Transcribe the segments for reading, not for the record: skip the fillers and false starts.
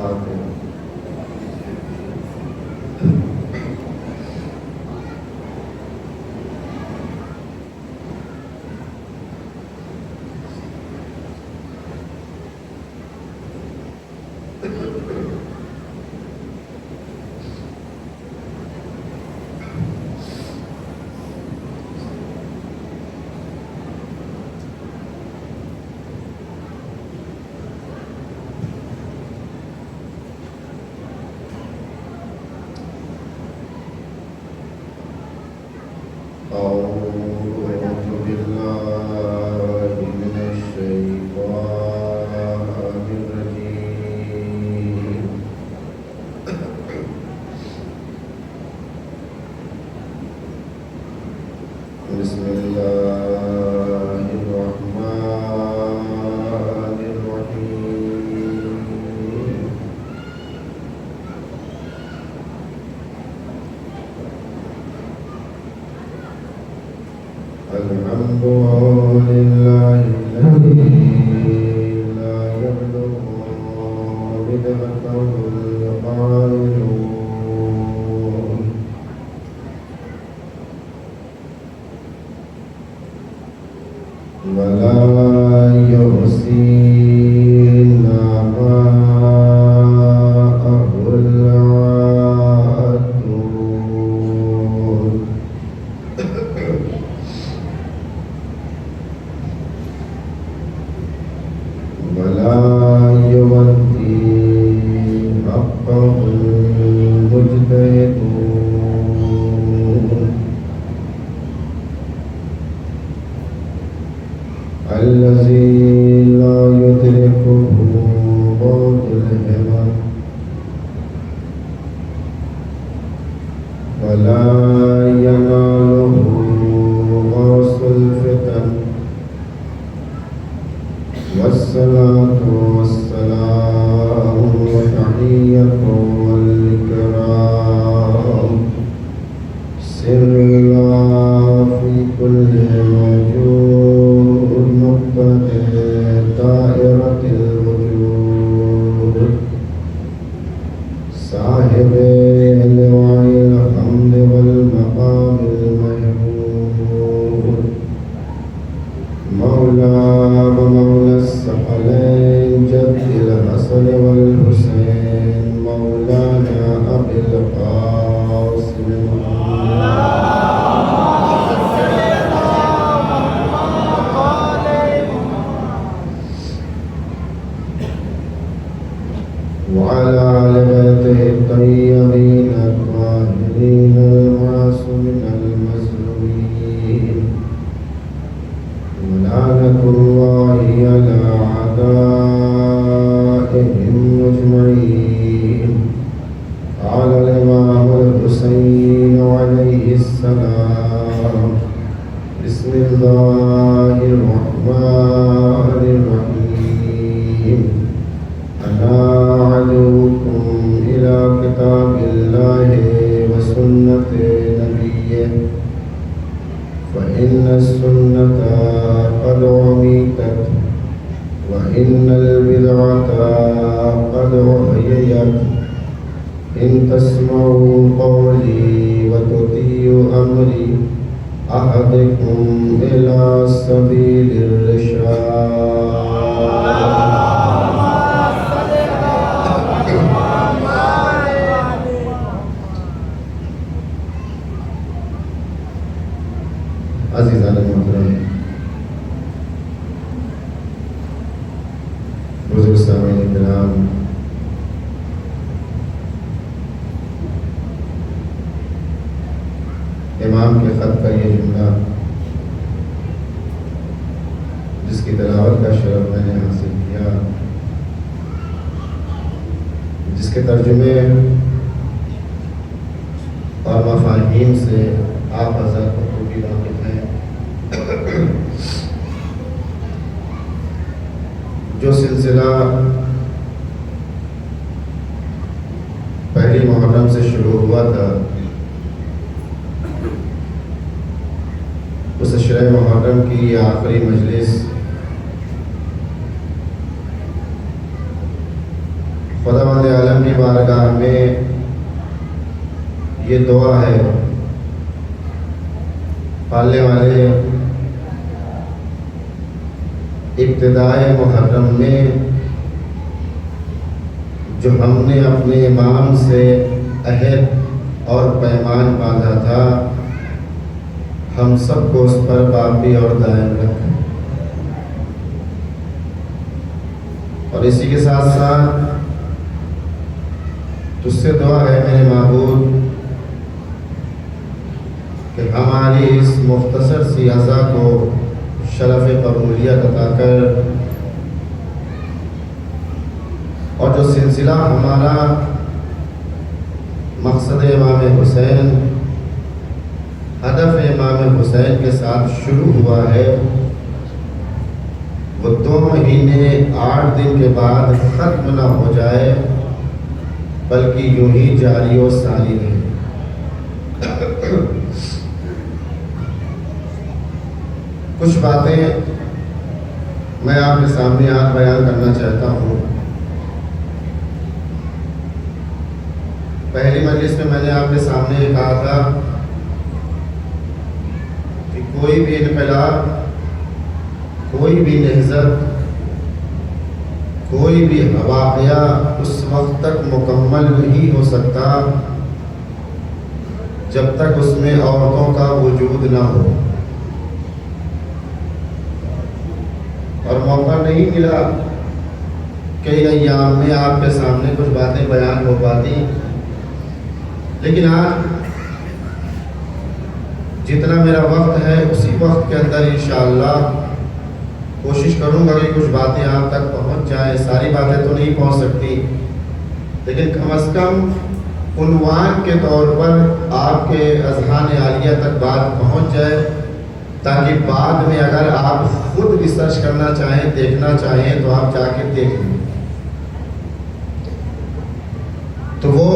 الفاتحة. بسم الله الرحمن الرحيم. الحمد لله الذي لا يبلغ بدعته القائلون ولا يحصي نعماءه العادون ولا يودي حقه المجتهدون الذي لا يدركه بعد الهمم ولا يناله غاص الفتن والصلاة والسلام والتحية والإكرام سر الله في كل موجود نقطة دائرة الوجود صاحب لواء الحمد والمقام المحمود مولى ومولى الثقلين جد الحسن والحسين مولانا أبي القاسم وعلى آل بيته الطيبين الطاهرين المعصومين المظلومين ولعنة الله على أعدائهم أجمعين. قال الإمام الحسين عليه السلام بسم الله الرحمن الرحيم أنا عدوكم إلى كتاب الله وسنة نبيه فإن السنة قد عميتت وإن البدعة قد أحييت إن تسمعوا قولي وتطيعوا أمري أهدكم إلى سبيل الرشاد. عزیزان محترم بزرگ سامعین کرام، امام کے خط کا یہ جملہ جس کی تلاوت کا شرف میں نے حاصل کیا، جس کے ترجمے اور مفاہیم سے آپ حضرت کو بھی واقف ہیں، جو سلسلہ پہلی محرم سے شروع ہوا تھا، اس عشرہ محرم کی یہ آخری مجلس خداوند عالم کی بارگاہ میں یہ دعا ہے، پالنے والے ابتدائے محرم میں جو ہم نے اپنے امام سے عہد اور پیمان باندھا تھا، ہم سب کو اس پر باقی اور دائم رکھیں۔ اور اسی کے ساتھ ساتھ تجھ سے دعا ہے میرے معبود کہ ہماری اس مختصر سی عزا کو شرف قبولیت عطا کر، اور جو سلسلہ ہمارا مقصد امام حسین، ہدف امام حسین کے ساتھ شروع ہوا ہے، وہ 2 مہینے 8 دن کے بعد ختم نہ ہو جائے، بلکہ یوں ہی جاری و ساری رہے۔ کچھ باتیں میں آپ کے سامنے آج بیان کرنا چاہتا ہوں۔ پہلی مجلس میں نے آپ کے سامنے یہ کہا تھا کہ کوئی بھی انقلاب، کوئی بھی نہضت، کوئی بھی واقعہ اس وقت تک مکمل نہیں ہو سکتا جب تک اس میں عورتوں کا وجود نہ ہو، اور موقع نہیں ملا کئی ایام میں آپ کے سامنے کچھ باتیں بیان ہو پاتی، لیکن آج جتنا میرا وقت ہے اسی وقت کے اندر انشاءاللہ کوشش کروں گا کہ کچھ باتیں آپ تک پہنچ جائیں۔ ساری باتیں تو نہیں پہنچ سکتی، لیکن کم از کم عنوان کے طور پر آپ کے اذہان عالیہ تک بات پہنچ جائے، تاکہ بعد میں اگر آپ خود ریسرچ کرنا چاہیں، دیکھنا چاہیں تو آپ جا کے دیکھ لیں۔ تو وہ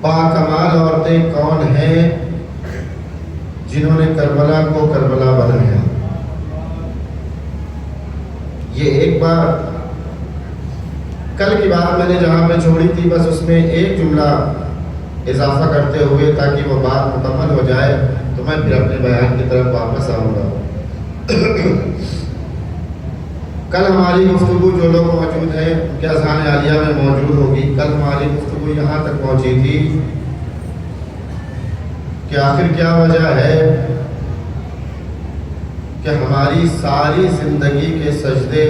باکمال عورتیں کون ہیں جنہوں نے کربلا کو کربلا بنایا؟ یہ ایک بار کل کی بات میں نے جہاں پہ چھوڑی تھی، بس اس میں ایک جملہ اضافہ کرتے ہوئے تاکہ وہ بات مکمل ہو جائے تو میں پھر اپنے بیان کی طرف واپس آؤں گا۔ کل ہماری گفتگو جو لوگ موجود ہیں ان کے اذہان عالیہ میں موجود ہوگی، کل ہماری گفتگو یہاں تک پہنچی تھی کہ آخر کیا وجہ ہے کہ ہماری ساری زندگی کے سجدے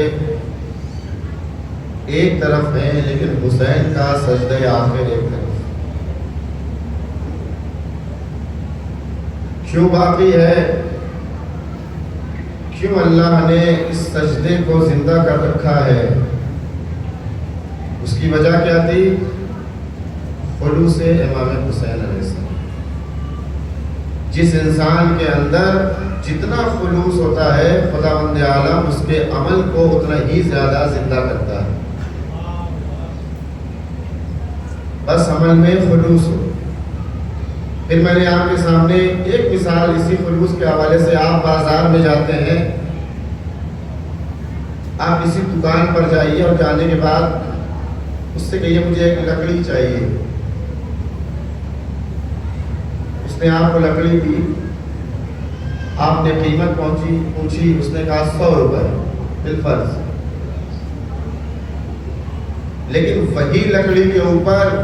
ایک طرف ہیں لیکن حسین کا سجدہ آخر ایک طرف کیوں باقی ہے؟ کیوں اللہ نے اس سجدے کو زندہ کر رکھا ہے؟ اس کی وجہ کیا تھی؟ خلوص امام حسین علیہ السلام۔ جس انسان کے اندر جتنا خلوص ہوتا ہے، خداوند عالم اس کے عمل کو اتنا ہی زیادہ زندہ کرتا ہے۔ بس عمل میں خلوص ہو۔ پھر میں نے آپ کے سامنے ایک مثال اسی خلوص کے حوالے سے، آپ بازار میں جاتے ہیں، آپ کسی دکان پر جائیے اور جانے کے بعد اس سے کہیے مجھے ایک لکڑی چاہیے، اس نے آپ کو لکڑی دی، آپ نے قیمت پوچھی، اس نے کہا 100 روپے بالفرض، لیکن وہی لکڑی کے اوپر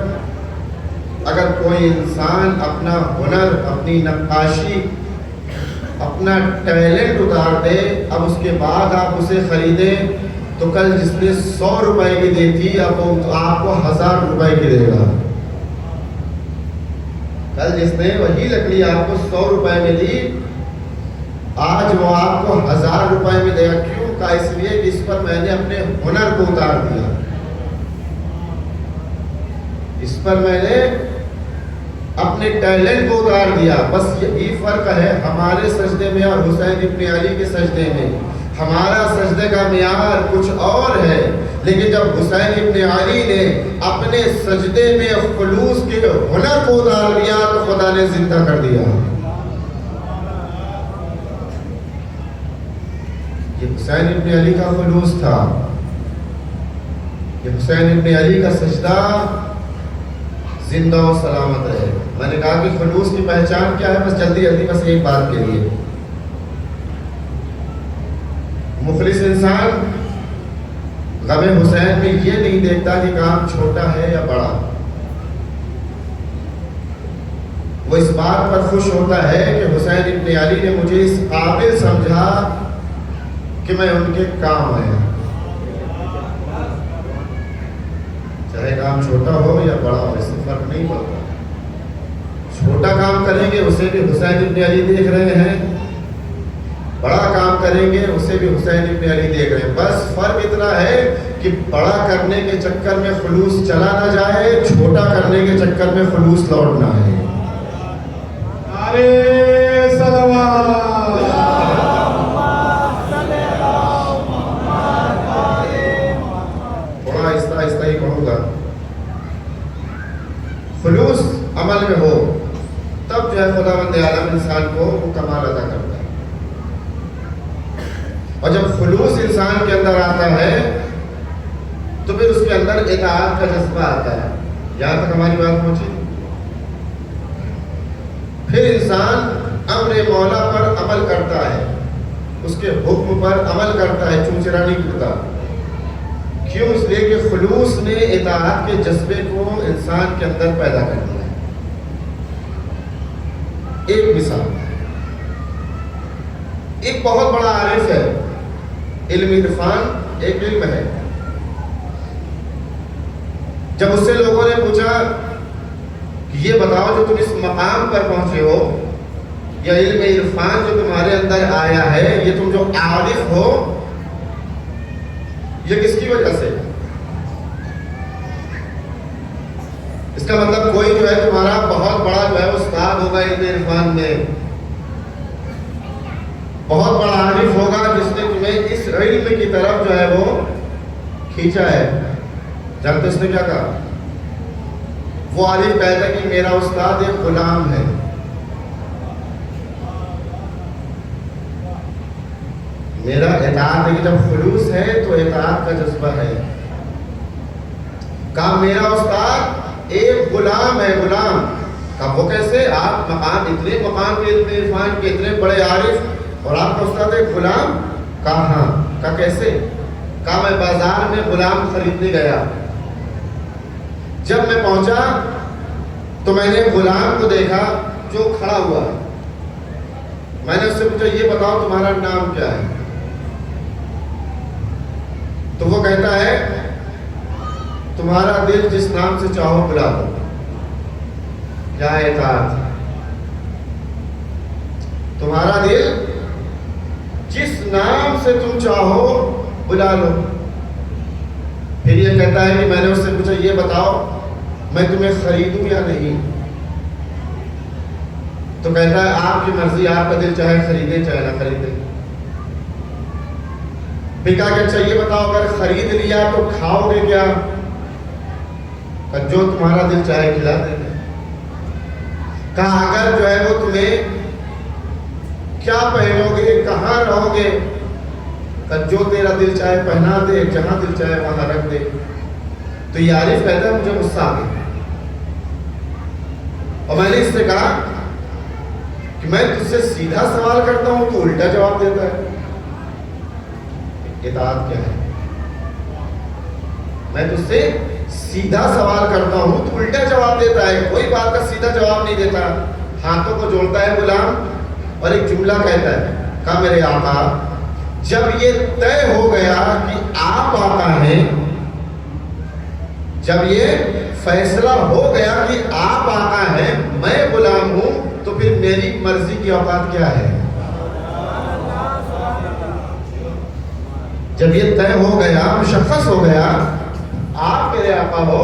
اگر کوئی انسان اپنا ہنر، اپنی نقاشی، اپنا ٹیلنٹ اتار دے، اب اس کے بعد آپ اسے خریدیں تو کل جس نے 100 روپے کی دی تھی اب وہ آپ کو 1000 روپے کی دے گا۔ کل جس نے وہی لکڑی آپ کو 100 روپے میں دی، آج وہ آپ کو 1000 روپے میں دے گا۔ کیوں؟ کا اس لیے کہ اس پر میں نے اپنے ہنر کو اتار دیا، اس پر میں نے اپنے ٹیلنٹ کو اتار دیا۔ بس یہی فرق ہے ہمارے سجدے میں اور حسین ابن علی کے سجدے میں۔ ہمارا سجدے کا معیار کچھ اور ہے، لیکن جب حسین ابن علی نے اپنے سجدے میں خلوص کے ہنر کو اتار دیا تو خدا نے زندہ کر دیا۔ یہ حسین ابن علی کا خلوص تھا۔ کہ حسین ابن علی کا سجدہ زندہ و سلامت رہے. میں نے کہا کہ خلوص کی پہچان کیا ہے؟ بس جلدی جلدی بس ایک بات کے لیے، مخلص انسان غم حسین میں یہ نہیں دیکھتا کہ کام چھوٹا ہے یا بڑا، وہ اس بات پر خوش ہوتا ہے کہ حسین ابن علی نے مجھے اس قابل سمجھا کہ میں ان کے کام آیا، چاہے کام چھوٹا ہو یا بڑا ہو، اس سے فرق نہیں پڑتا. چھوٹا کام کریں گے اسے بھی حسین ابن علی دیکھ رہے ہیں، بڑا کام کریں گے اسے بھی حسین ابن علی دیکھ رہے ہیں. بس فرق اتنا ہے کہ بڑا کرنے کے چکر میں خلوص چلا نہ جائے، چھوٹا کرنے کے چکر میں خلوص لوٹ نہ آئے. تھوڑا آہستہ آہستہ ہی کہوں گا. خلوص عمل میں ہو تب جو ہے خداوند عالم انسان کو وہ کمال عطا کرتا ہے. اور جب خلوص انسان کے اندر آتا ہے تو پھر اس کے اندر اطاعت کا جذبہ آتا ہے. یہاں تک ہماری بات پہنچی. پھر انسان امر مولا پر عمل کرتا ہے، اس کے حکم پر عمل کرتا ہے، چونچرا نہیں کرتا. کیوں؟ اس لیے کہ خلوص نے اطاعت کے جذبے کو انسان کے اندر پیدا کر دیا ہے. ایک مثال، ایک بہت بڑا عارف ہے، علم عرفان ایک علم ہے. جب اس سے لوگوں نے پوچھا کہ یہ بتاؤ جو تم اس مقام پر پہنچے ہو، یا علم عرفان جو تمہارے اندر آیا ہے، یہ تم جو عارف ہو، یہ کس کی وجہ سے؟ اس کا مطلب کوئی جو ہے تمہارا بہت بڑا جو ہے استاد ہوگا علم عرفان میں، بہت بڑا عارف ہوگا جس نے تمہیں اس علم کی طرف جو ہے وہ کھینچا ہے. جانتے اس نے کیا کہا؟ وہ عارف کہتا ہے کہ میرا استاد ایک غلام ہے. میرا اطاعت ہے کہ جب خلوص ہے تو اطاعت کا جذبہ ہے. کہا میرا استاد ایک غلام ہے. غلام کہا وہ کیسے؟ آپ مقام اتنے مقام کے علم عرفان کے اتنے بڑے عارف اور آپ کا استاد ایک غلام؟ کہا ہاں. کہا کیسے؟ کہا میں بازار میں غلام خریدنے گیا. جب میں پہنچا تو میں نے غلام کو دیکھا جو کھڑا ہوا. میں نے اس سے پوچھا یہ بتاؤ تمہارا نام کیا ہے؟ تو وہ کہتا ہے تمہارا دل جس نام سے چاہو بلا دو. کیا اطاعت؟ تمہارا دل جس نام سے تم چاہو بلا لو. پھر یہ کہتا ہے کہ میں نے اس سے پوچھا یہ بتاؤ میں تمہیں خریدوں یا نہیں؟ تو کہتا ہے آپ کی مرضی، آپ کا دل چاہے خریدے چاہے نہ خریدے. پھر کہا کہ اچھا یہ بتاؤ اگر خرید لیا تو کھاؤ گے کیا؟ کہ جو تمہارا دل چاہے کھلا دے گا. کہا اگر جو ہے وہ تمہیں کیا پہنو گے، کہاں رہو گے؟ کہ جو تیرا دل چاہے پہنا دے، جہاں دل چاہے وہاں رکھ دے. تو یہ عارف کہتا ہے مجھے غصہ آ گیا اور میں نے اس سے کہا کہ میں تجھ سے سیدھا سوال کرتا ہوں تو الٹا جواب دیتا ہے. اطاعت کیا ہے؟ میں تجھ سے سیدھا سوال کرتا ہوں تو الٹا جواب دیتا ہے. کوئی بات کا سیدھا جواب نہیں دیتا، ہاتھوں کو جوڑتا ہے غلام اور ایک جملہ کہتا ہے. کہا میرے آقا جب یہ طے ہو گیا کہ آپ آقا ہیں، جب یہ فیصلہ ہو گیا کہ آپ آقا ہیں میں غلام ہوں، تو پھر میری مرضی کی اوقات کیا ہے؟ جب یہ طے ہو گیا، مشخص ہو گیا آپ میرے آقا ہو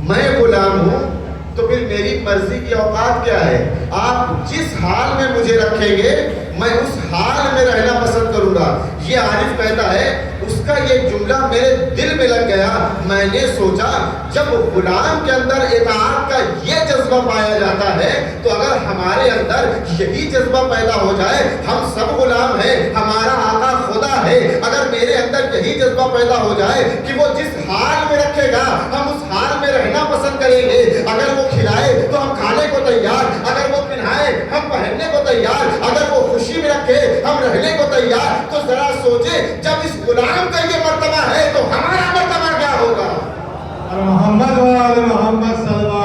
میں غلام ہوں، تو پھر میری مرضی کی اوقات کیا ہے؟ آپ جس حال میں مجھے رکھیں گے میں اس حال میں رہنا پسند کروں گا. یہ عارف کہتا ہے اس کا یہ جملہ میرے دل میں لگ گیا. میں نے سوچا جب غلام کے اندر اطاعت کا یہ جذبہ پایا جاتا ہے تو اگر ہمارے اندر یہی جذبہ پیدا ہو جائے، ہم سب غلام ہیں، ہمارا آقا خدا ہے، اگر میرے اندر یہی یہی جذبہ پیدا ہو جائے کہ وہ جس حال میں رکھے گا ہم اس حال میں رہنا پسند کریں گے. اگر وہ کھلائے تو ہم کھانے کو تیار, اگر وہ پہنائے ہم پہننے کو تیار, اگر وہ خوشی میں رکھے ہم رہنے کو تیار. تو ذرا سوچے جب اس غلام کا یہ مرتبہ ہے تو ہمارا مرتبہ کیا ہوگا؟ محمد وآل محمد صلی اللہ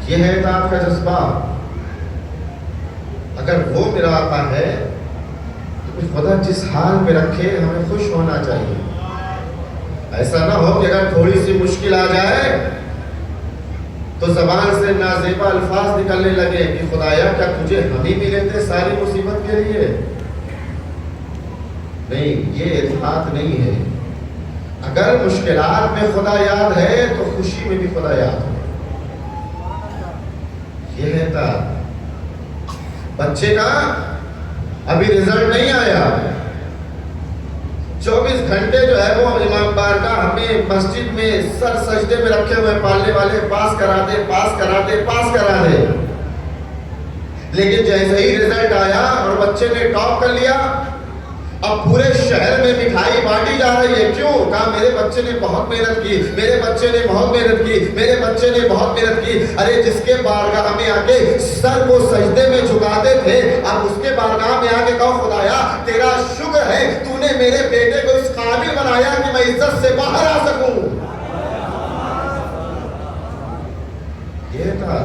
یہ ہے اطاعت کا جذبہ. اگر وہ میرا آقا ہے تو خدا جس حال میں رکھے ہمیں خوش ہونا چاہیے. ایسا نہ ہو کہ اگر تھوڑی سی مشکل آ جائے تو زبان سے نازیبا الفاظ نکلنے لگے کہ خدایا کیا تجھے ہم ہی ملے تھے ساری مصیبت کے لیے. نہیں, یہ اطاعت نہیں ہے. اگر مشکلات میں خدا یاد ہے تو خوشی میں بھی خدا یاد ہے. یہ ہے اطاعت. بچے کا ابھی رزلٹ نہیں آیا, 24 گھنٹے جو ہے وہ امام بارگاہ ہمیں مسجد میں سر سجدے میں رکھے ہوئے پالنے والے پاس کرا دے پاس کرا دے پاس کرا دے. لیکن جیسے ہی رزلٹ آیا اور بچے نے ٹاپ کر لیا, اب پورے شہر میں مٹھائی بانٹی جا رہی ہے. کیوں؟ کہا میرے بچے نے بہت محنت کی, میرے بچے نے بہت محنت کی, میرے بچے نے بہت محنت کی. ارے جس کے بارگاہ میں آ کے سر کو سجدے میں جھکاتے تھے, اب اس کے بارگاہ میں آ کے کہو خدایا تیرا شکر ہے تو نے میرے بیٹے کو اس قابل بنایا کہ میں عزت سے باہر آ سکوں. یہ تھا.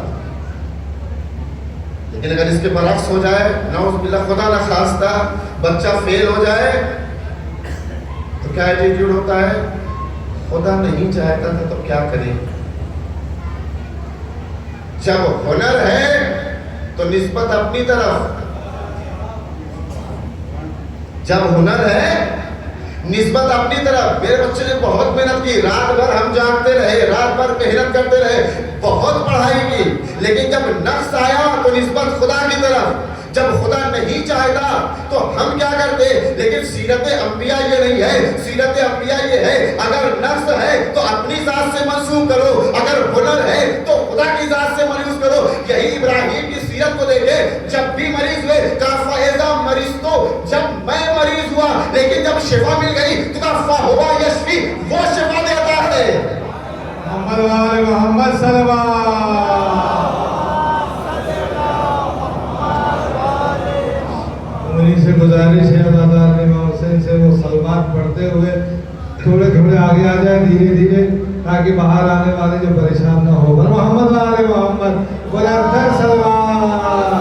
لیکن اگر اس کے برعکس ہو جائے, نعوذ باللہ خدا نہ خواستہ بچہ فیل ہو جائے تو کیا ایٹیٹیوڈ ہوتا ہے؟ خدا نہیں چاہتا تھا تو کیا کرے. جب ہنر ہے تو نسبت اپنی طرف, جب ہنر ہے نسبت اپنی طرف. میرے بچے نے بہت محنت کی, رات بھر ہم جاگتے رہے, رات بھر محنت کرتے رہے, بہت پڑھائی کی, لیکن جب نقص آیا تو نسبت خدا کی طرف. جب خدا نہیں چاہتا تو ہم کیا کرتے. لیکن سیرت انبیاء یہ نہیں ہے. سیرت انبیاء یہ ہے اگر نقص ہے تو اپنی ذات سے منسوب کرو, اگر ہنر ہے تو خدا کی ذات سے منسوب کرو. یہی ابراہیم کی سیرت کو دیکھے, جب بھی مریض ہوئے کہا فائزہ مریض تو, جب میں مریض ہوا لیکن جب شفا مل گئی تو کہا فہوا یشفی, وہ شفا دیتا ہے. محمد وآل محمد صلی اللہ. انہیں سے گزارش ہے دادا امام حسین سے وہ سلوات پڑھتے ہوئے تھوڑے تھوڑے آگے آ جائے دھیرے دھیرے, تاکہ باہر آنے والے جو پریشان نہ ہو. محمد وآل محمد بلند سلوات.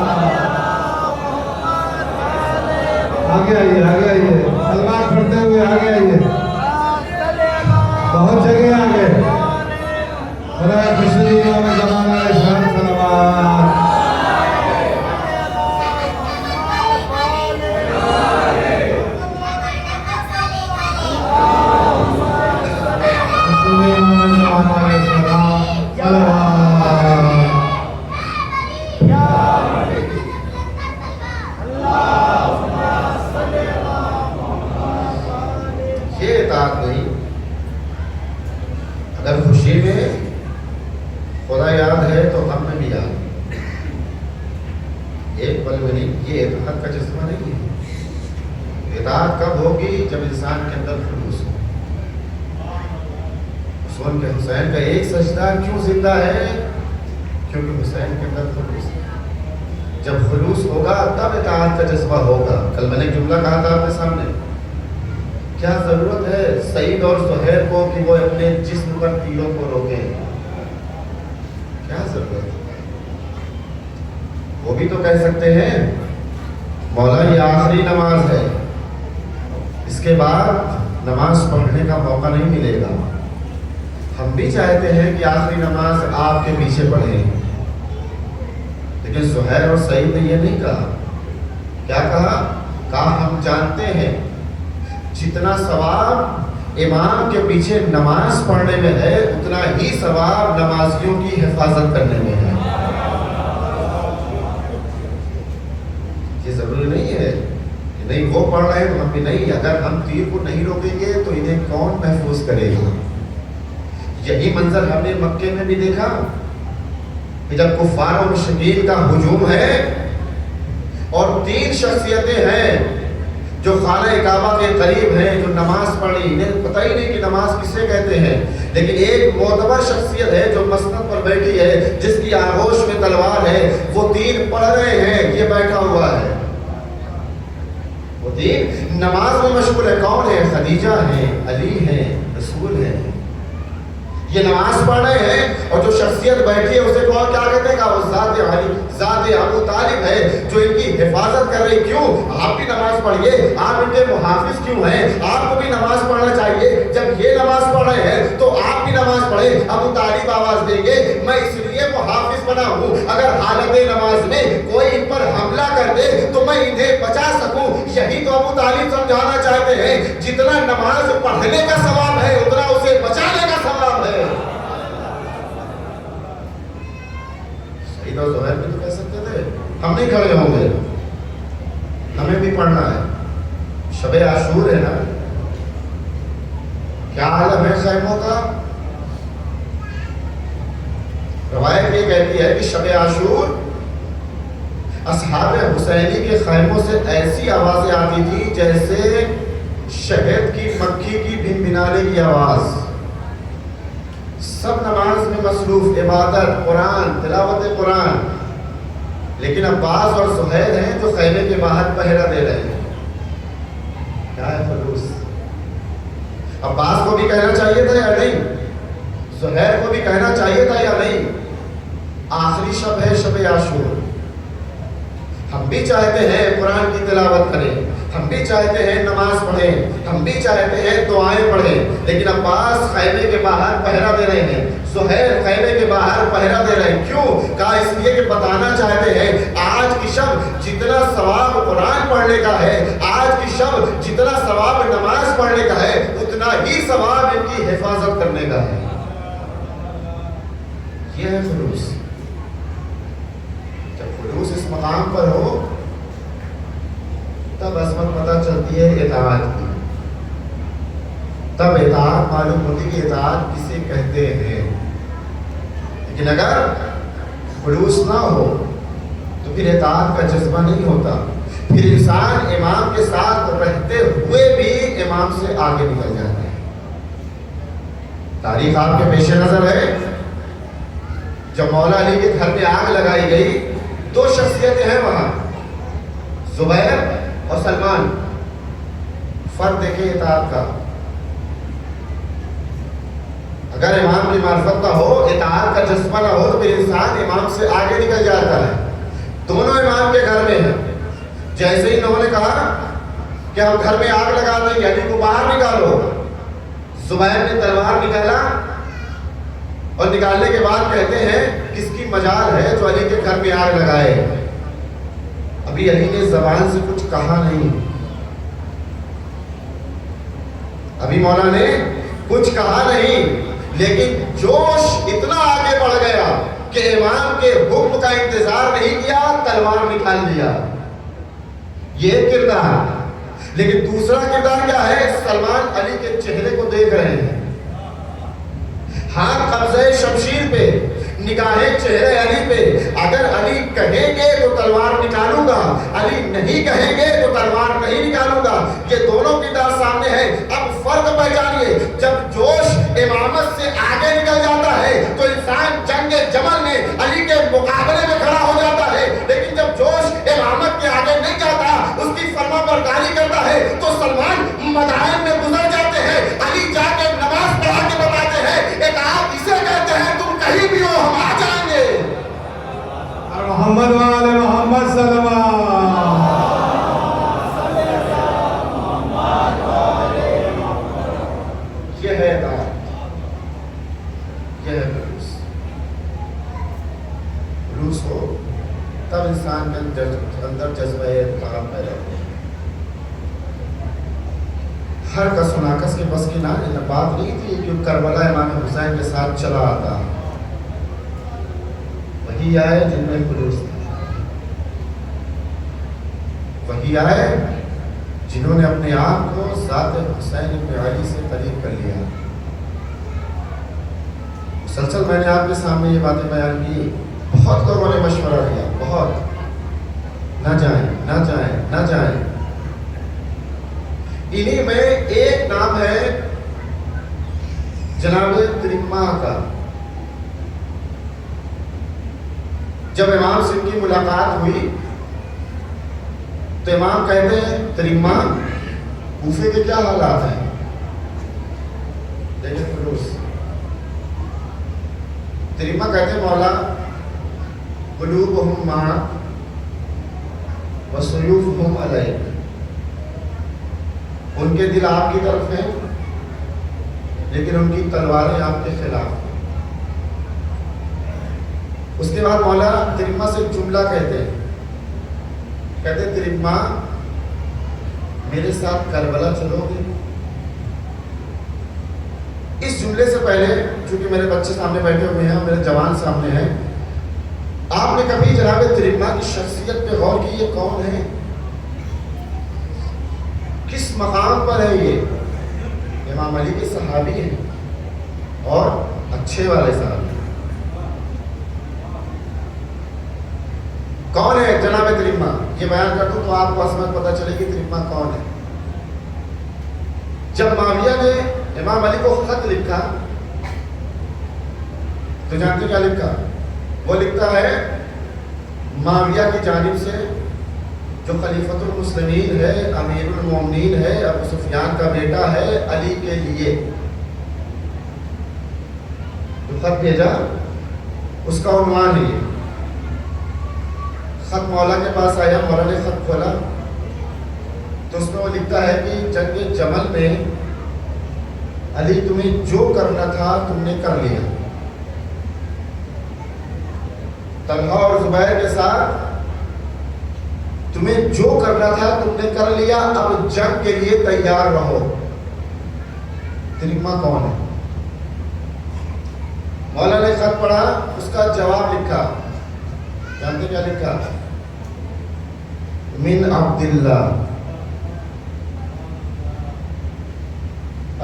آگے آئیے, آگے آئیے, سلوات پڑھتے ہوئے آگے آئیے, بہت جگہ آگے. خوشی امام زمانہ اسلام سلوات. یہ اطاعت نہیں. اگر خوشی میں خدا یاد ہے تو ہم میں بھی یاد. ایک پل میں نہیں, یہ اطاعت کا جذبہ نہیں ہے. اطاعت کب ہوگی؟ جب انسان کے اندر خلوص ہو. حسین کے حسین کا ایک سجدہ کیوں زندہ ہے؟ کیونکہ حسین کے اندر خلوص ہے. جب خلوص ہوگا تب اطاعت کا جذبہ ہوگا. کل میں نے جملہ کہا تھا آپ کے سامنے, کیا ضرورت ہے سعید اور زہیر کو کہ وہ اپنے جسم پر تیروں کو روکیں؟ کیا ضرورت ہے؟ وہ بھی تو کہہ سکتے ہیں مولا یہ آخری نماز ہے, اس کے بعد نماز پڑھنے کا موقع نہیں ملے گا. ہم بھی چاہتے ہیں کہ آخری نماز آپ کے پیچھے پڑھیں, لیکن زہیر اور سعید نے یہ نہیں کہا. کیا کہا؟ کہا ہم جانتے ہیں جتنا ثواب امام کے پیچھے نماز پڑھنے میں ہے اتنا ہی ثواب نمازیوں کی حفاظت کرنے میں ہے. یہ ضروری نہیں ہے وہ پڑھ رہے ہیں تو ہم بھی نہیں. اگر ہم تیر کو نہیں روکیں گے تو انہیں کون محفوظ کرے گا؟ یہی منظر ہم نے مکے میں بھی دیکھا کہ جب کفار و مشرکین کا ہجوم ہے اور 3 شخصیتیں ہیں جو خانہ کعبہ کے قریب ہیں، جو نماز پڑھی، انہیں پتہ ہی نہیں کہ نماز کسے کہتے ہیں، لیکن ایک معتبر شخصیت ہے جو مسند پر بیٹھی ہے، جس کی آغوش میں تلوار ہے، وہ 3 پڑھ رہے ہیں، یہ بیٹھا ہوا ہے. وہ 3 نماز میں مشغول ہے. کون ہے؟ خدیجہ ہے، علی ہے، رسول ہے. یہ نماز پڑھ رہے ہیں اور جو شخصیت بیٹھی ہے اسے کون کیا کہتے ہیں کہ وہ ذات علی، ذات ابو طالب ہے جو ان کی حفاظت کر رہی. کیوں؟ آپ بھی نماز پڑھیے، آپ ان کے محافظ کیوں ہیں؟ آپ کو بھی نماز پڑھنا چاہیے. جب یہ نماز پڑھ رہے ہیں تو آپ بھی نماز پڑھیں. ابو طالب آواز دیں گے میں اس لیے محافظ بنا ہوں اگر حالت نماز میں کوئی ان پر حملہ کر دے تو میں انہیں بچا سکوں. یہی تو ابو طالب سمجھانا چاہتے ہیں. جتنا نماز پڑھنے کا ثواب ہے اتنا اسے بچانے کا ثواب ہے. سعید اور زہیر بھی تو کہہ سکتے تھے ہم نہیں کھڑے ہوں گے، ہمیں بھی پڑھنا ہے. شب عاشور ہے نا، کیا عالم ہے خیموں کا. روایت یہ کہتی ہے کہ شب عاشور اصحاب حسینی کے خیموں سے ایسی آوازیں آتی تھی جیسے شہد کی مکھی کی بن بنانے کی آواز. سب نماز میں مصروف، عبادت، قرآن، تلاوت قرآن، لیکن عباس اور زہیر ہیں جو خیمے کے باہر پہرا دے رہے ہیں. کیا ہے خلوص؟ عباس کو بھی کہنا چاہیے تھا یا نہیں؟ زہیر کو بھی کہنا چاہیے تھا یا نہیں؟ آخری شب ہے شب عاشور. ہم بھی چاہتے ہیں قرآن کی تلاوت کریں، ہم بھی چاہتے ہیں نماز پڑھیں، ہم بھی چاہتے ہیں دعائیں پڑھیں، لیکن عباس خیمے کے باہر پہرا دے رہے ہیں، زہیر خیمے کے باہر پہرا دے رہے ہیں. کیوں؟ کہا اس لیے کہ بتانا چاہتے ہیں آج کی شب جتنا ثواب قرآن پڑھنے کا ہے، آج کی شب جتنا ثواب نماز پڑھنے کا ہے، اتنا ہی ثواب ان کی حفاظت کرنے کا ہے. یہ ہے خلوص. خلوص اس مقام پر ہو تب عظمت پتہ چلتی ہے اطاعت کی، تب اطاعت معلوم ہوتی ہے کہ اطاعت کسے کہتے ہیں. لیکن اگر خلوص نہ ہو تو پھر اطاعت کا جذبہ نہیں ہوتا. پھر انسان امام کے ساتھ رہتے ہوئے بھی امام سے آگے نکل جاتا ہے. تاریخ آپ کے پیش نظر ہے، جب مولا علی کے گھر میں آگ لگائی گئی 2 شخصیتیں ہیں وہاں، زبیر اور سلمان. فرق دیکھیں اطاعت کا. اگر امام کی معرفت نہ ہو، اطاعت کا جذبہ نہ ہو تو پھر انسان امام سے آگے نکل جاتا ہے. دونوں امام کے گھر میں ہیں. جیسے ہی انہوں نے کہا کہ ہم گھر میں آگ لگا دیں گے، علی کو باہر نکالو، زبیر نے تلوار نکالا اور نکالنے کے بعد کہتے ہیں کس کی مجال ہے جو علی کے گھر میں آگ لگائے. ابھی علی نے زبان سے کچھ کہا نہیں، ابھی مولا نے کچھ کہا نہیں، لیکن جوش اتنا آگے بڑھ گیا کہ امام کے حکم کا انتظار نہیں کیا، تلوار نکال لیا. یہ کردار. لیکن دوسرا کردار کیا ہے؟ سلمان علی کے چہرے کو دیکھ رہے ہیں، ہاتھ قبضہ شمشیر پہ، نگاہیں چہرے علی پہ. اگر علی کہیں گے تو تلوار نکالوں گا، علی نہیں کہیں گے تو تلوار نہیں نکالوں گا. یہ دونوں کردار سامنے ہیں. اب فرق پہچانیے، جب جوش امامت سے آگے نکل جاتا ہے تو انسان جنگ جمل میں علی کے مقابلے میں کھڑا ہو جاتا ہے، لیکن جب جوش امامت کے آگے نہیں جاتا، اس کی فرما برداری کرتا ہے تو سلمان مدائن میں گزر جاتے ہیں. علی جا کے نماز پڑھا کے بتاتے ہیں اطاعت اسے کہتے ہیں، تم کہیں بھی ہو ہم آ جائیں گے. محمد والے محمد صلی اللہ. یہ ہے اطاعت، یہ ہے خلوص. خلوص ہو تب انسان کے اندر جذبہ اطاعت پیدا ہو. ہر کس و ناکس کے بس کی بات نہیں تھی کہ کربلا امام حسین کے ساتھ چلا آتا. وہی آئے جن میں خلوص تھا، وہی آئے جنہوں نے اپنے آپ کو ذات حسین بن علی سے قریب کر لیا. مسلسل میں نے آپ کے سامنے یہ باتیں بیان کی. بہت لوگوں نے مشورہ دیا, بہت, نہ جائیں نہ جائیں نہ جائیں. انہی میں ایک نام ہے جناب ترمہ کا. جب امام سے ان کی ملاقات ہوئی تو امام کہتے ہیں ترمہ کوفے کے کیا حالات ہیں. دیکھیں خلوص. ترمہ کہتے ہیں مولا قلوبہم معک وسیوفہم علیک. ان کے دل آپ کی طرف ہیں لیکن ان کی تلواریں آپ کے خلاف. اس کے بعد مولا ترمہ سے جملہ کہتے ہیں ترمہ میرے ساتھ کربلا چلو گے. اس جملے سے پہلے چونکہ میرے بچے سامنے بیٹھے ہوئے ہیں, میرے جوان سامنے ہیں, آپ نے کبھی جناب ترمہ کی شخصیت پہ غور کی یہ کون ہے, کس مقام پر ہے یہ؟ امام علی کے صحابی ہیں اور اچھے والے صحابی. کون ہے جناب ترمہ؟ یہ بیان کر دوں تو آپ کو عظمت پتہ چلے گی ترمہ کون ہے. جب معاویہ نے امام علی کو خط لکھا تو جانتے کیا لکھا؟ وہ لکھتا ہے معاویہ کی جانب سے جو خلیفۃ المسلمین ہے, امیر المومنین ہے, ابو سفیان کا بیٹا ہے, علی کے لیے. جو خط بھیجا اس کا عنوان ہے یہ. خط مولا کے پاس آیا, مولا نے خط کھولا تو اس میں وہ لکھتا ہے کہ جنگ جمل میں علی تمہیں جو کرنا تھا تم نے کر لیا. طلحہ اور زبیر کے ساتھ تمہیں جو کرنا تھا تم نے کر لیا, اب جنگ کے لیے تیار رہو. ترمہ کون ہے؟ مولا نے خط پڑھا, اس کا جواب لکھا. جانتے کیا لکھا؟ من عبداللہ,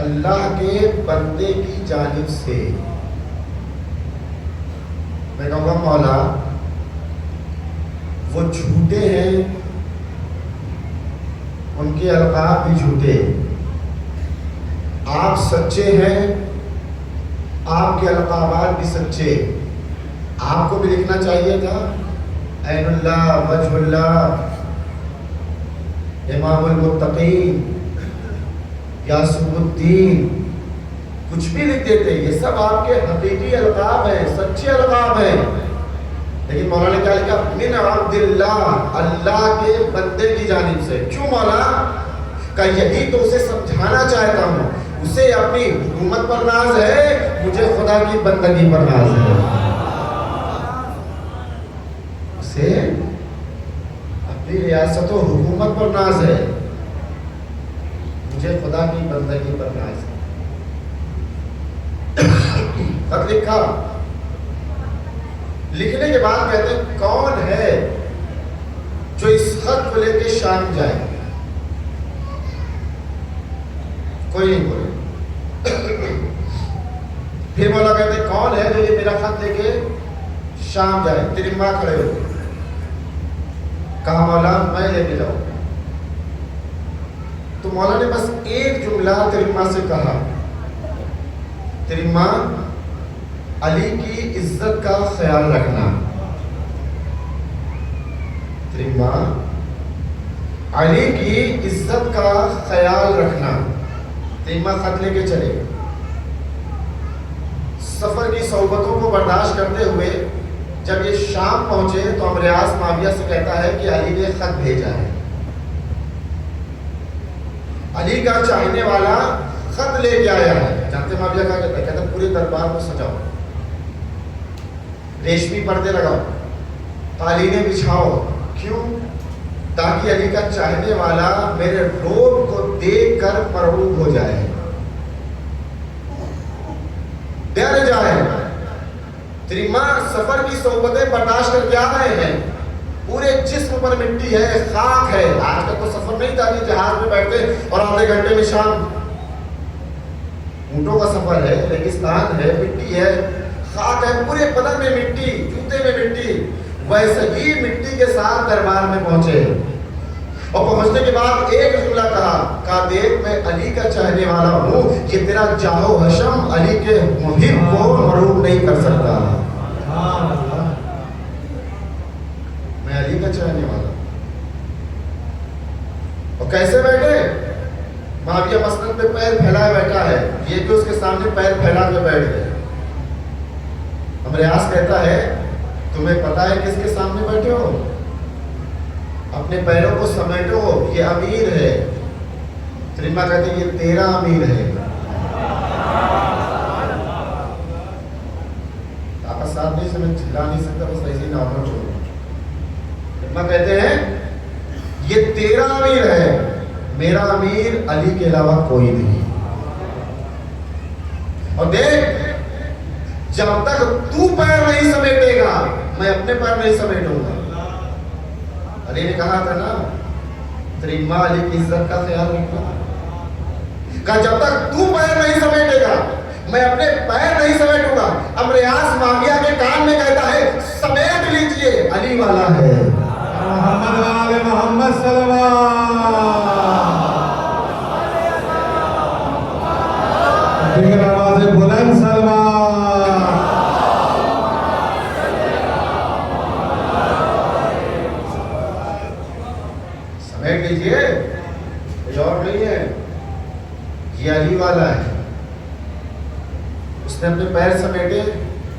اللہ کے بندے کی جانب سے. میں کہوں گا مولا وہ جھوٹے ہیں, ان کے القاب بھی جھوٹے, آپ سچے ہیں, آپ کے القابات بھی سچے. آپ کو بھی لکھنا چاہیے تھا عین اللہ, وجہ اللہ, امام المتقین, یاسر الدین, کچھ بھی لکھ دیتے. یہ سب آپ کے حقیقی القاب ہیں, سچے القاب ہیں. لیکن مولا نے کیا لکھا؟ من عبداللہ, اللہ کے بندے کی جانب سے. کیوں مولا؟ کہ یہی تو اسے سمجھانا چاہتا ہوں. اسے اپنی حکومت پر ناز ہے, مجھے خدا کی بندگی پر ناز ہے. اسے اپنی ریاست و حکومت پر ناز ہے, مجھے خدا کی بندگی پر ناز ہے. خط لکھا, لکھنے کے بعد کہتے ہیں کون ہے جو اس خط کو لے کے شام جائے؟ کوئی نہیں بولے. پھر مولا کہتے ہیں کون ہے جو یہ میرا خط لے کے شام جائے؟ ترمہ کھڑے ہو. کہا مولا میں لے کے جاؤں. تو مولا نے بس ایک جملہ ترمہ سے کہا, ترمہ علی کی عزت کا خیال رکھنا. ترمہ علی کی عزت کا خیال رکھنا. ترمہ خط لے کے چلے. سفر کی صحبتوں کو برداشت کرتے ہوئے جب یہ شام پہنچے تو امریاس معاویہ سے کہتا ہے کہ علی نے خط بھیجا ہے. علی کا چاہنے والا خط لے کے آیا ہے. جانتے معاویہ کیا کہتا ہے؟ کہتا ہے پورے دربار کو سجاؤ, ریشمی پردے لگاؤ, قالینیں بچھاؤ. کیوں؟ تاکہ علی کا چاہنے والا میرے روب کو دیکھ کر مرعوب ہو جائے, ڈر جائے. ترمہ سفر کی صحبتیں برداشت کر کے آ رہے ہیں, پورے جسم پر مٹی ہے، خاک ہے. آج کا تو سفر نہیں تھا کہ جہاز میں بیٹھتے اور آدھے گھنٹے میں شام. اونٹوں کا سفر ہے، ریگستان ہے، مٹی ہے، خاک ہے، پورے بدن میں مٹی، جوتے میں مٹی. ویسے ہی مٹی کے ساتھ دربار میں پہنچے اور پہنچنے کے بعد ایک جملہ کہا دیکھ میں علی کا چاہنے والا ہوں، یہ تیرا جاہ و حشم علی کے محب کو مروب نہیں کر سکتا. میں علی کا چاہنے والا. اور کیسے بیٹھے؟ معاویہ مسند پہ پیر پھیلائے بیٹھا ہے، یہ بھی اس کے سامنے پیر پھیلا کے بیٹھ گئے. ہم ریاض کہتا ہے تمہیں پتا ہے کس کے سامنے بیٹھے ہو؟ اپنے پیروں کو سمیٹو، یہ امیر ہے. تریما کہتے ہیں یہ تیرا امیر ہے. آپ ساتھ نہیں سمجھ چلا نہیں سکتا، بس ایسے ہی نارمل چھوڑو. تریما کہتے ہیں یہ تیرا امیر ہے، میرا امیر علی کے علاوہ کوئی نہیں. اور دیکھ جب تک تو پیر نہیں سمیٹے گا میں اپنے پیر نہیں سمیٹوں گا. علی نے کہا تھا نا تریما علی کی عزت کا خیال رکھنا. کہا جب تک تو پیر نہیں سمیٹے گا میں اپنے پیر نہیں سمیٹوں گا. اب ریاض معاویہ کے کان میں کہتا ہے سمیٹ لیجئے علی والا ہے. محمد والے محمد صلی اللہ آواز بلند سلمان. سمیٹ لیجئے، کوئی اور نہیں ہے، یہ علی والا ہے. اس نے اپنے پیر سمیٹے،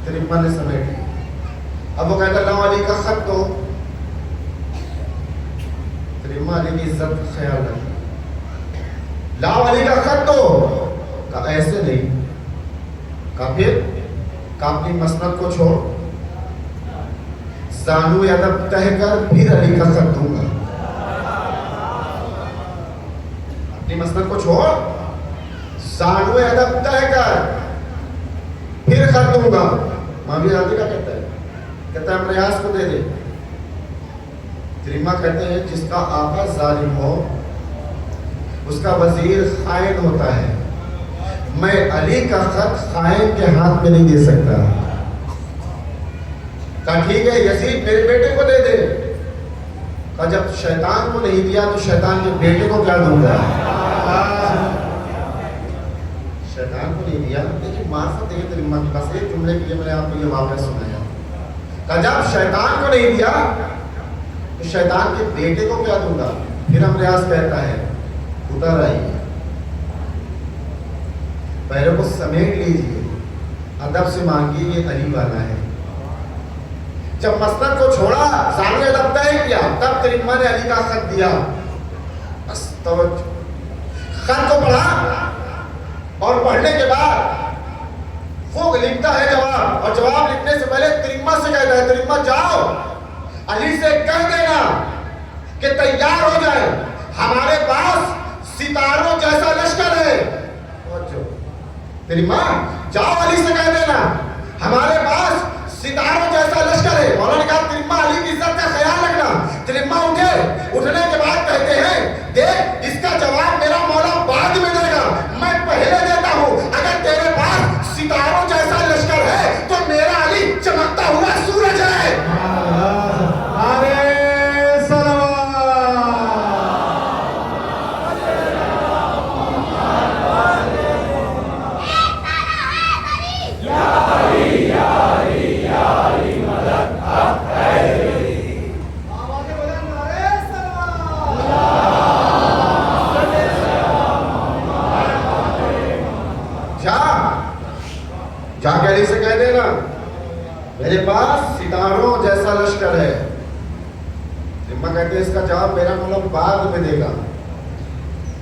تریما نے سمیٹے. اب وہ کہتا لاؤ علی کا خط دو. تریما علی کی عزت کا خیال رکھا. لاؤ علی کا خط دو. کہا ایسے نہیں. کہا پھر؟ کہا اپنی مسند کو چھوڑ، زانو ادب تہ کر پھر علی کا خط دوں گا. اپنی مسند کو چھوڑ، زانو ادب تہ کر پھر خط دوں گا. معاویہ آگے کیا کہتا ہے؟ کہتا ہے ہم ریاض کو دے دے. تریما کہتے ہیں جس کا آقا ظالم ہو اس کا وزیر خائن ہوتا ہے. میں علی کا خط خائن کے ہاتھ میں نہیں دے سکتا. کہا ٹھیک ہے یزید میرے بیٹے کو دے دے. کہا جب شیطان کو نہیں دیا تو شیطان کے بیٹے کو کیا دوں گا؟ شیطان کو نہیں دیا. دیکھیں معرفت دیکھیں تریما کے پاس ایک جملے کے لیے میں نے آپ کو یہ واقعہ سنایا. کہا جب شیطان کو نہیں دیا تو شیطان کے بیٹے کو کیا دوں گا؟ پھر ہم ریاض کہتا ہے اتر آئیے، پیروں کو سمیٹ لیجیے، ادب سے مانگیے یہ علی والا ہے. جب مسند کو چھوڑا زانو ادب طے کیا تب تریما نے علی کا خط دیا. بس توجہ، خط کو پڑھا اور پڑھنے کے بعد وہ لکھتا ہے جواب، اور جواب لکھنے سے پہلے تریما سے کہتا ہے تریما جاؤ علی سے کہہ دینا کہ تیار ہو جائے، ہمارے پاس ستاروں جیسا لشکر ہے. تریما جاؤ علی سے کہہ دینا ہمارے پاس ستاروں جیسا لشکر ہے. مولا نے کہا تریما علی کی عزت کا خیال رکھنا. تریما اٹھے، اٹھنے کے بعد کہتے ہیں دیکھ اس کا جواب میرا مولا بعد میں دے گا، میں پہلے دیتا ہوں. اگر تیرے پاس ستاروں جیسا لشکر ہے تو میرا علی چمکتا ہوا سورج ہے. جا کے علی سے کہہ دینا میرے پاس ستاروں جیسا لشکر ہے. تریما کہتے ہیں اس کا جواب میرا مولا بعد میں دے گا،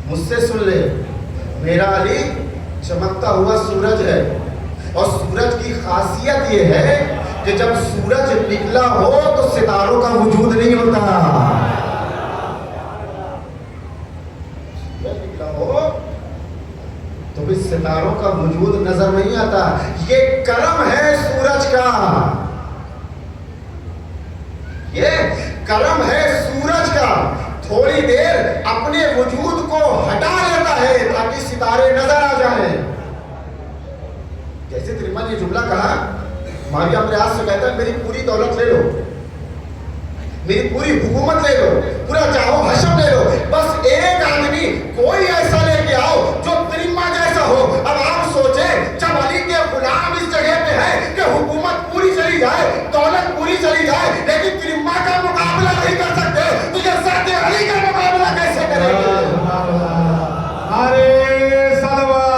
مجھ سے سن لے، میرا علی چمکتا ہوا سورج ہے. اور سورج کی خاصیت یہ ہے کہ جب سورج نکلا ہو تو ستاروں کا وجود نہیں ہوتا. سورج نکلا ہو تو بھی ستاروں کا وجود نظر نہیں آتا. یہ کرم ہے سورج کا، یہ کرم ہے سورج کا، تھوڑی دیر اپنے وجود کو ہٹا لیتا ہے تاکہ ستارے نظر آ جائیں. جیسے ترما نے جملہ کہا، ماریا اپنے ہاتھ سے کہتا ہے میری پوری دولت لے لو، میری پوری حکومت لے لو، پورا چاہو حشم لے لو، بس ایک آدمی کوئی ایسا لے کے آؤ جو ترما جیسا ہو. اب آپ سوچیں جب علی کے غلام اس جگہ پہ ہے کہ حکومت پوری چلی جائے، دولت پوری چلی جائے، لیکن ترما کا مقابلہ نہیں کر سکتے، تو یہ ذات علی کا مقابلہ کیسے کریں گے؟ ارے سلوات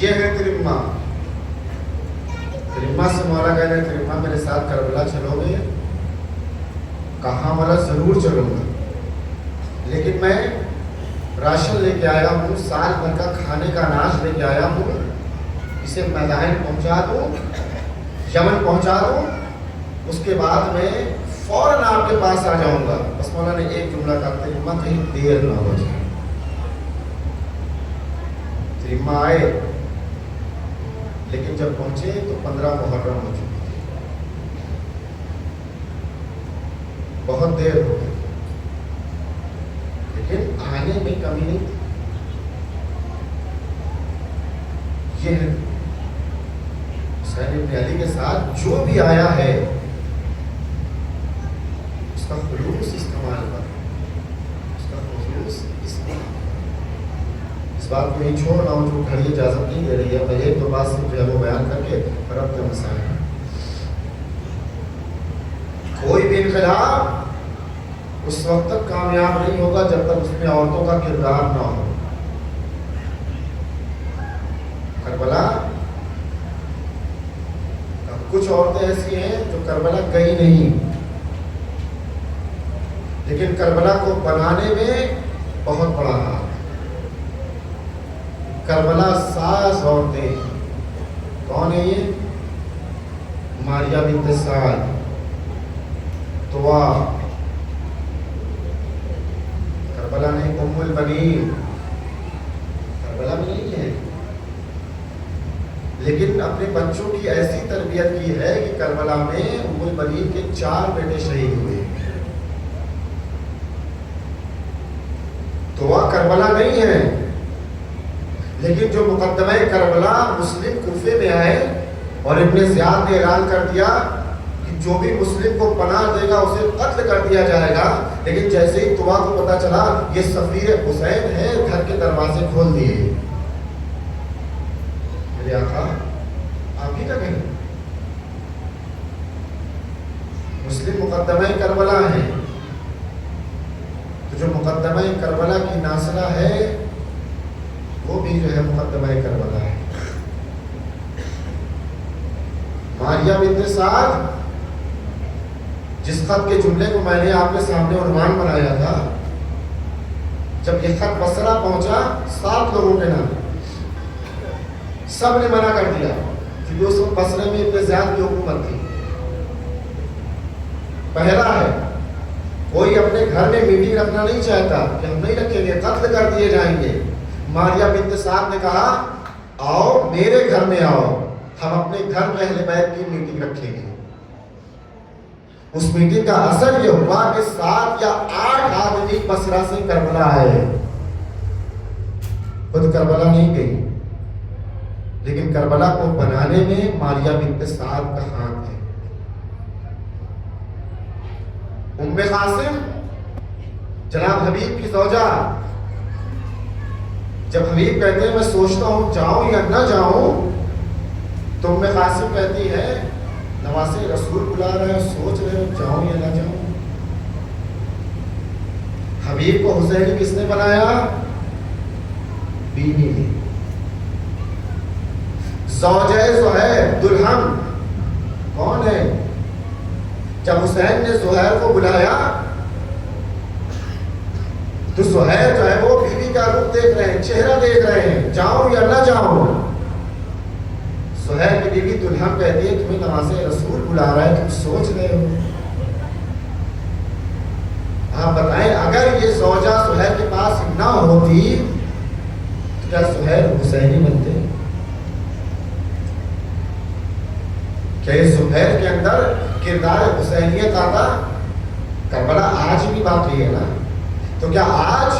یہ ہے ترما. ترما سے مولا کہہ رہے ترما میرے ساتھ کربلا چلو گے؟ کہاں والا ضرور چلوں گا، لیکن میں راشن لے کے آیا ہوں، سال بھر کا کھانے کا اناج لے کے آیا ہوں، اسے میدان پہنچا دوں، یمن پہنچا دوں، اس کے بعد میں فوراً آپ کے پاس آ جاؤں گا. بس مولا نے ایک جملہ کہا ترما کہیں دیر نہ ہو جائے. ترما آئے، لیکن جب پہنچے تو 15 محرم ہو چکی تھی، بہت دیر ہو گئی، لیکن آنے میں کمی نہیں تھی. یہ ہے حسین ابن علی کے ساتھ جو بھی آیا ہے اس کا خلوص استعمال کر، اس کا خلوص استعمال. اس بات کو نہیں چھوڑ رہا ہوں جو گھڑی اجازت نہیں دے رہی ہے، میں ایک دو بات سے جو ہے وہ بیان کر کے رب کا مسائل. کوئی بھی انقلاب اس وقت تک کامیاب نہیں ہوگا جب تک اس میں عورتوں کا کردار نہ ہو. کربلا کچھ عورتیں ایسی ہیں جو کربلا گئی نہیں، لیکن کربلا کو بنانے میں بہت بڑا ہاتھ. کربلا ساز عورتیں کون ہے؟ یہ ماریا بنت سعد، طوا، کربلا نہیں، ام البنین کربلا میں نہیں ہے، لیکن اپنے بچوں کی ایسی تربیت کی ہے کہ کربلا میں ام البنین کے 4 بیٹے شہید ہوئے. طوا کربلا نہیں ہے، لیکن جو مقدمہ کربلا مسلم کوفے میں آئے اور ابن زیاد نے اعلان کر دیا کہ جو بھی مسلم کو پناہ دے گا اسے قتل کر دیا جائے گا، لیکن جیسے ہی طوا کو پتا چلا یہ سفیر حسین ہے، گھر کے دروازے کھول دیے. میرے آقا آپ ہی کا کہیں مسلم مقدمہ کربلا ہے، تو جو مقدمہ کربلا کی ناصرہ ہے وہ بھی جو ہے مقدمہ کربلا ہے. ماریا بنت سعد جس خط کے جملے کو میں نے آپ کے سامنے عنوان بنایا تھا، جب یہ خط بصرہ پہنچا 7 لوگوں کے نام سب نے منع کر دیا، کیونکہ اس وقت بصرے میں ابن زیاد کی حکومت تھی. پہلا ہے کوئی اپنے گھر میں میٹنگ رکھنا نہیں چاہتا کہ ہم نہیں رکھیں گے، قتل کر دیے جائیں گے. ماریا بنت سعد نے کہا آؤ میرے گھر میں آؤ، ہم اپنے گھر میں اہل بیت کی میٹنگ رکھیں گے. اس میٹنگ کا اثر یہ ہوا کہ 7 یا 8 آدمی بصرہ سے کربلا آئے. خود کربلا نہیں گئی، لیکن کربلا کو بنانے میں ماریا بنت سعد کا ہاتھ ہے. ام قاسم جناب حبیب کی زوجہ، جب حبیب کہتے ہیں میں سوچتا ہوں جاؤں یا نہ جاؤں، تو ام قاسم کہتی ہے نواسے رسول بلا رہے ہیں، سوچ رہے ہو جاؤں یا نہ جاؤں. حبیب کو حسین کس نے بنایا؟ بیوی نے. زوجہ زہیب دلہن کون ہے؟ جب حسین نے زہیر کو بلایا تو زہیر جو ہے وہ بیوی کا رخ دیکھ رہے ہیں، چہرہ دیکھ رہے ہیں، جاؤں یا نہ جاؤں. زہیر کی بیوی دلہن کہتی ہے تمہیں نماز رسول بلا رہا ہے، تم سوچ رہے ہو. آپ بتائیں اگر یہ زوجہ زہیر کے پاس نہ ہوتی تو کیا زہیر حسینی بنتے؟ کیا یہ زہیر کے اندر کردار حسینیت آتا؟ کربلا آج بھی باقی ہے نا. تو کیا آج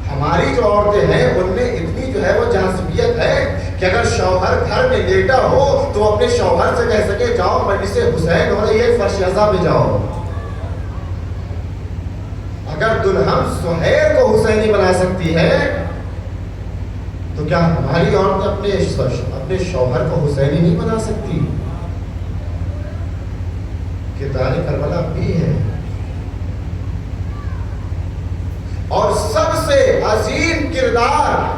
ہماری جو عورتیں ہیں ان میں اتنی جو ہے وہ جاذبیت ہے کہ اگر شوہر گھر میں لیٹا ہو تو اپنے شوہر سے کہہ سکے جاؤ مجلس حسین ہو رہی ہے فرش اعضا پہ جاؤ؟ اگر دلہن زہیر کو حسینی بنا سکتی ہے تو کیا ہماری عورت اپنے شوہر کو حسینی نہیں بنا سکتی؟ کردار کربلا بھی ہے. اور سب سے عظیم کردار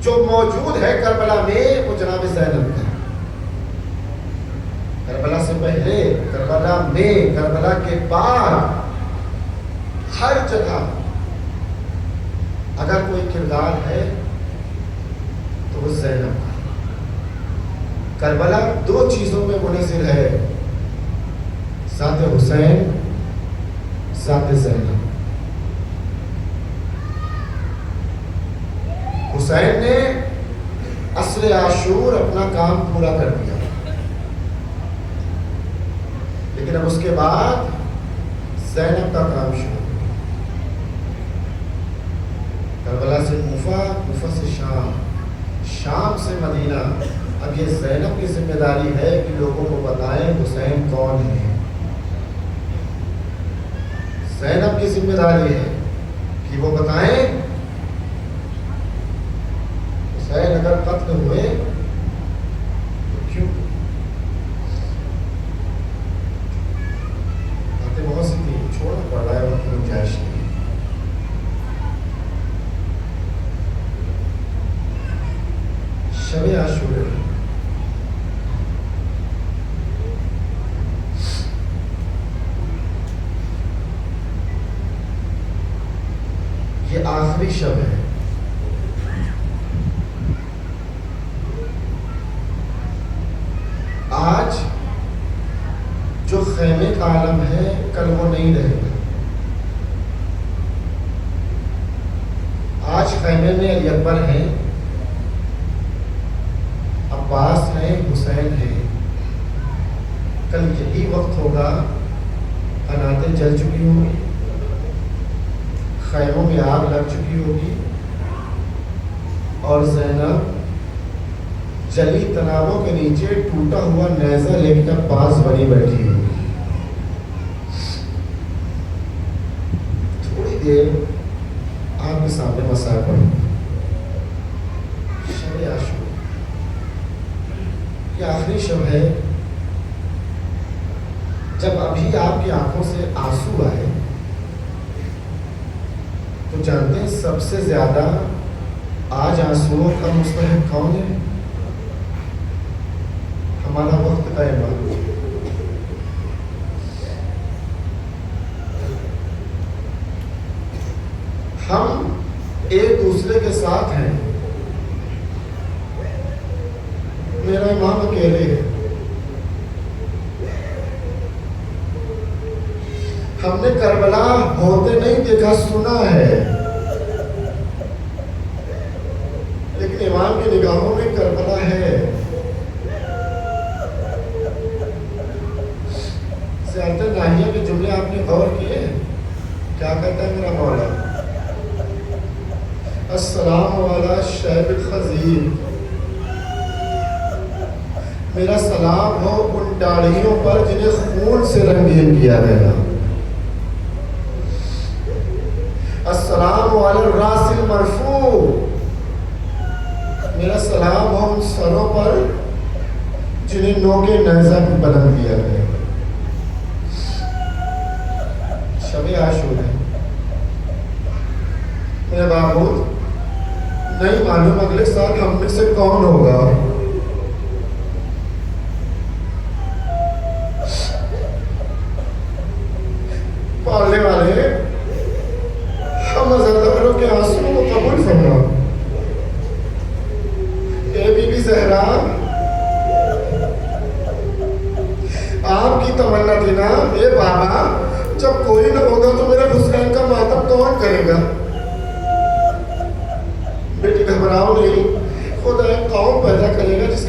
جو موجود ہے کربلا میں وہ جناب زینب کا. کربلا سے پہلے، کربلا میں، کربلا کے بعد ہر جگہ اگر کوئی کردار ہے تو وہ زینب کا. کربلا دو چیزوں میں منحصر ہے، ذات حسین، ذات زینب. حسین نے اصل عاشور اپنا کام پورا کر دیا، لیکن اب اس کے بعد زینب کا کام شروع. کربلا سے کوفہ، کوفہ سے شام، شام سے مدینہ. اب یہ زینب کی ذمہ داری ہے کہ لوگوں کو بتائیں حسین کون ہے. زینب کی ذمہ داری ہے کہ وہ بتائیں حسین اگر قتل ہوئے تو کیوں. باتیں بہت سی تھی، چھوڑنا پڑ رہا ہے وقت کی گنجائش نہیں. شب عاشور یہ آخری شب ہے. آج جو خیمے کا عالم ہے کل وہ نہیں رہے گا. آج خیمے میں علی اکبر ہیں، عباس ہیں، حسین ہیں. کل یہی وقت ہوگا، قناتیں جل چکی ہوں گی، خیموں میں آگ لگ چکی ہوگی اور زینب جلی تنابوں کے نیچے ٹوٹا ہوا نیزہ لے کر پاس بنی بیٹھی ہوگی. تھوڑی دیر آپ کے سامنے مسائل پڑھوں. شب عاشور یہ آخری شب ہے جب ابھی آپ کی آنکھوں سے آنسو آئے تو جانتے ہیں سب سے زیادہ آج آنسوؤں کا مستحق کون ہے؟ ہمارا وقت کا امام. ہم ایک دوسرے کے ساتھ ہیں. میرا امام اکیلے ہے. ہم نے کربلا ہوتے نہیں دیکھا، سنا ہے، لیکن امام کی نگاہوں میں کربلا ہے. سیادت ناہیہ کے جملے آپ نے غور کیے؟ کیا کہتا ہے میرا مولا؟ السلام علی شیب الخزیر، میرا سلام ہو ان داڑھیوں پر جنہیں خون سے رنگین کیا گیا. السلام علی الراس المرفوع، میرا سلام ہو ان سروں پر جنہیں نوکے نیزہ بھی بلند کیا گیا. شب عاشور ہے میرے معبود، نہیں معلوم اگلے سال ہم میں سے کون ہوگا. ماں جب کوئی نہ ہوگا تو میرا حسین کا ماتم کون کرے گا؟ بیٹی گھبراؤ نہیں، خدا ایک قوم پیدا کرے گا جس